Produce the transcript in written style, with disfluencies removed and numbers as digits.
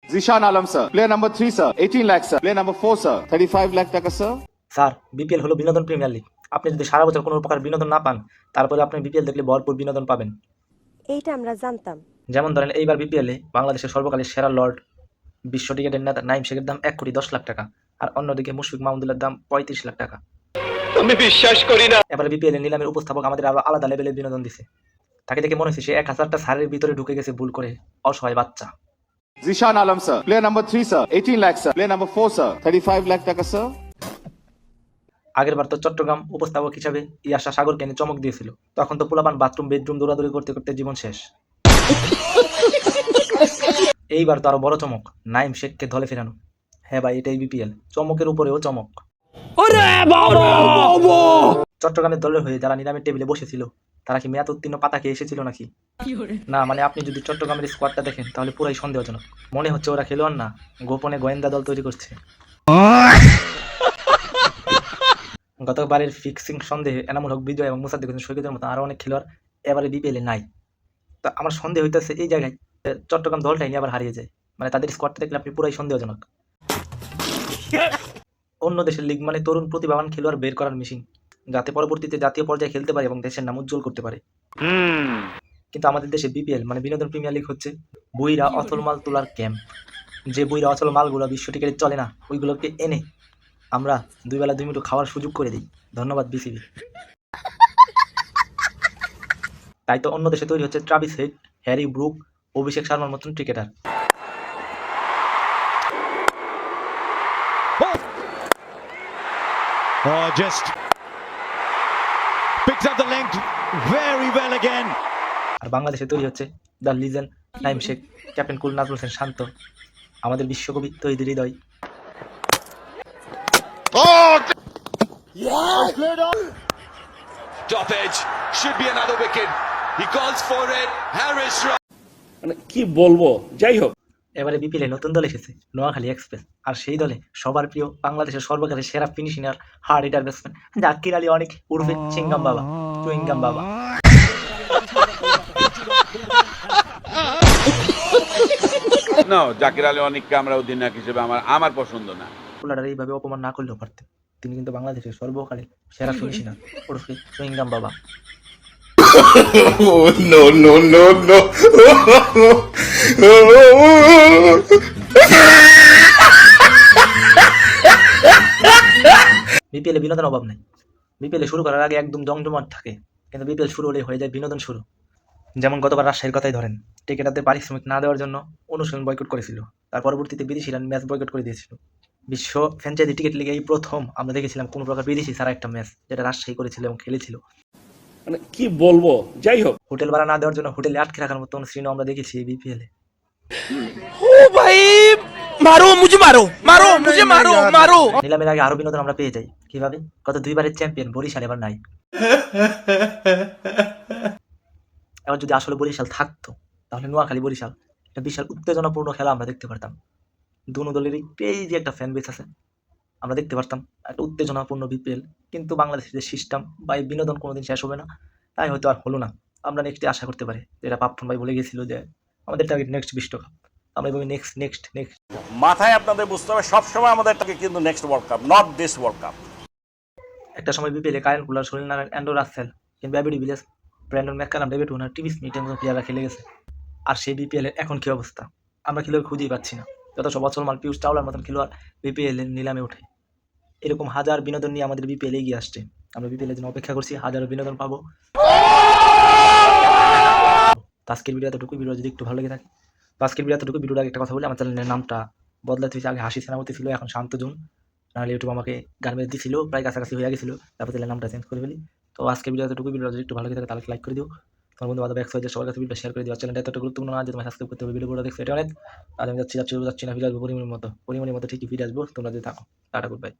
Zishan Alam, sir. Player number 3, sir. 18 lakhs, sir. Player number 4, sir. 35 lakh taka, sir. Sir, BPL হলো বিনোদন premier league. আপনি যদি সারা বছর কোনো প্রকার বিনোদন না পান, তারপরে আপনি বিপিএল দেখলে ভরপুর বিনোদন পাবেন। এইটা আমরা জানতাম। যেমন ধরেন, এইবার বিপিএলে বাংলাদেশের সর্বকালের সেরা লর্ড, বিশ্ব টিকেটের নেতা নাইম শেখের দাম 1,10,00,000 টাকা, আর অন্যদিকে মুশফিক মাহমুদুল্লাহর দাম 35 লাখ টাকা। আমি বিশ্বাস করি না। এবারে বিপিএল এর নিলামের উপস্থাপক আমাদের আরো আলাদা লেভেলের বিনোদন দিছে। তাকে দেখে মনে হচ্ছে সে 1,000টা সারের ভিতরে ঢুকে গেছে ভুল করে, অসহায় বাচ্চা। Zishan Alam, sir. Player number 3, sir. 18 lakhs, sir. Player number 4, sir. 35 lakh taka, sir. আগের বার তো চট্টগ্রাম উপস্থাপক হিসাবে ইয়াশা সাগরকে এনে চমক দিয়েছিল, তখন তো পোলাপান বাথরুম বেডরুম দৌড়াদৌড়ি করতে করতে জীবন শেষ। এইবার তো আরো বড় চমক, নাইম শেখকে দলে ফেরানো। হ্যাঁ ভাই, এটাই বিপিএল, চমকের উপরেও চমক। চট্টগ্রামের দলের হয়ে যারা নিলামের টেবিলে বসেছিল, তারা কি মেয়াদ উত্তীর্ণ পাতা খেয়ে এসেছিল নাকি? না, মানে আপনি যদি চট্টগ্রামের স্কোয়াডটা দেখেন তাহলে পুরাই সন্দেহজনক। মনে হচ্ছে ওরা খেলোয়াড় না, গোপনে গোয়েন্দা দল তৈরি করছে। গতবারের ফিক্সিং সন্দেহে এনামুল হক বিজয় এবং মুসাদ্দিক হোসেন সৈকতের মতো আরো অনেক খেলোয়াড় এবারে বিপিএলে নাই। তা আমার সন্দেহ হইতেছে এই জায়গায় চট্টগ্রাম দলটাই নিয়ে আবার হারিয়ে যায়। মানে তাদের স্কোয়াডটা দেখলে আপনি পুরাই সন্দেহজনক। অন্য দেশের লিগ মানে তরুণ প্রতিভাবান খেলোয়াড় বের করার মেশিন, যাতে পরবর্তীতে জাতীয় পর্যায়ে খেলতে পারে এবং দেশের নাম উজ্জ্বল করতে পারে। কিন্তু আমাদের দেশে বিপিএল মানে বিনোদন প্রিমিয়ার লিগ হচ্ছে বইরা অচল মাল তোলার ক্যাম্প। যে বইরা অচল মালগুলো বিশ্ব টিকেটে চলে না, ওইগুলোকে এনে আমরা 2 বেলা 2 মিনিট খাওয়ার সুযোগ করে দিই। ধন্যবাদ বিসিবি। তাই তো অন্য দেশে তৈরি হচ্ছে Travis Head, Harry Brook, Abhishek শর্মার মতন cricketer. Oh, just picks up the length very well again. আর বাংলাদেশে তৈরি হচ্ছে the legend Naim Sheikh, captain cool Najmul Hossain Shanto, আমাদের বিশ্বকবি তৈরি হৃদয়। Top edge should be another wicket. He calls for it. Harris. মানে কি বলবো, যাই হোক। এবারে বিপিএলে নতুন দল এসেছে, নোয়াখালী এক্সপ্রেস। আর সেই দলে সবার প্রিয় বাংলাদেশের সর্বকালের সেরা ফিনিশিং আর hard hitter batsman Jaker Ali অনেক উর্ফে চিংগাম বাবা, চুইংগাম বাবা। না, জাকির আলী অনেককে আমরা অধিনায়ক হিসেবে আমার পছন্দ না। পোলাডার এইভাবে অপমান না করলেও পারতেন। তিনি কিন্তু বাংলাদেশের সর্বকালের সেরা ফিনিশিং উর্ফে চুইংগাম বাবা। No, no, no, no. বিপিএলে বিনোদন অভাব নাই। বিপিএলে শুরু করার আগে একদম জমজমাট থাকে, কিন্তু বিপিএল শুরু হলে হয়ে যায় বিনোদন শুরু। যেমন গতবার রাজশাহীর কথাই ধরেন, টিকেটারদের পারিশ্রমিক না দেওয়ার জন্য অনুশীলন বয়কট করেছিল, তার পরবর্তীতে বিদেশিরা ম্যাচ বয়কট করে দিয়েছিল। বিশ্ব ফ্র্যাঞ্চাইজি টিকেট লিগে এই প্রথম আমরা দেখেছিলাম কোনো প্রকার বিদেশি ছাড়া একটা ম্যাচ, যেটা রাজশাহী করেছিল এবং খেলেছিল। মানে কি বলবো, যাই হোক। হোটেল ভাড়া না দেওয়ার জন্য হোটেলে আটকে রাখার মতো সিনও আমরা দেখেছি এই বিপিএলে। নিলামের আগে আরো বিনোদন আমরা পেয়ে যাই। কিভাবে? গত 2 বারের চ্যাম্পিয়ন বরিশাল এবার নাই। এবার যদি আসলে বরিশাল থাকতো, তাহলে নোয়াখালী বরিশাল একটা বিশাল উত্তেজনাপূর্ণ খেলা আমরা দেখতে পারতাম। দুনো দলেরই ক্রেজি একটা ফ্যান বেস আছে, আমরা দেখতে পারতাম একটা উত্তেজনাপূর্ণ বিপিএল। কিন্তু বাংলাদেশের যে সিস্টেম বা এই বিনোদন কোনোদিন শেষ হবে না, তাই হয়তো আর হলো না। আমরা নেক্সটে আশা করতে পারি, যেটা পাপন ভাই বলে গেছিল যে আমাদের টার্গেট নেক্সট বিশ্বকাপ। আমরা এভাবে নেক্সট নেক্সট নেক্সট মাথায় আপনাদের বুঝতে হবে সবসময় আমাদের টার্গেট কিন্তু next world cup, not this world cup. একটা সময় বিপিএলে কারেন্ট কুলার, সুনীল নারায়ণ, অ্যান্ড্রু রাসেল, কিন্তু AB Villiers, Brendon McCullum, David Warner, Steve স্মিথের মতো প্লেয়াররা খেলে গেছে। আর সেই বিপিএলের এখন কী অবস্থা? আমরা খেলোয়াড় খুঁজেই পাচ্ছি না। যত সব বছর মাল পিউষ চাওলার মতন খেলোয়াড় বিপিএলের নিলামে ওঠে। এরকম হাজার বিনোদন নিয়ে আমাদের বিপিএল এগিয়ে আসছে। আমরা বিপিএলের জন্য অপেক্ষা করছি, হাজারো বিনোদন পাবো। আজকের ভিডিও এতটুকু। ভিডিও যদি একটু ভালো লেগে থাকে, আজকের ভিডিও এতটুকু। ভিডিওর আগে একটা কথা বলি, আমার চ্যানেলের নামটা বদলাতে হয়েছে। আগে হাসি সেনাপতি ছিল, এখন শান্ত জুন। নাহলে ইউটিউব আমাকে গার্মেন্টস দিছিল, প্রায় কাছাকাছি হয়ে গেছিলো, তারপর চ্যানেলের নামটা চেঞ্জ করে ফেলি। তো আজকের ভিডিও এতটুকু। ভিডিও যদি একটু ভালো লাগে থাকে তাহলে লাইক করে দিও, তোমার বন্ধু বান্ধব একসাথে সবার কাছে ভিডিও শেয়ার করে দিও। চ্যানেলটা এতটা গুরুত্বপূর্ণ না যে তোমার সাবস্ক্রাইব করতে হবে। ভিডিওগুলো দেখছো এটা অনেক। আর আমি যাচ্ছি না, ফিরে আসবো পরিমাণের মতো ঠিকই ফিরে আসবো, তোমরা যদি থাকো। Tata, good bye.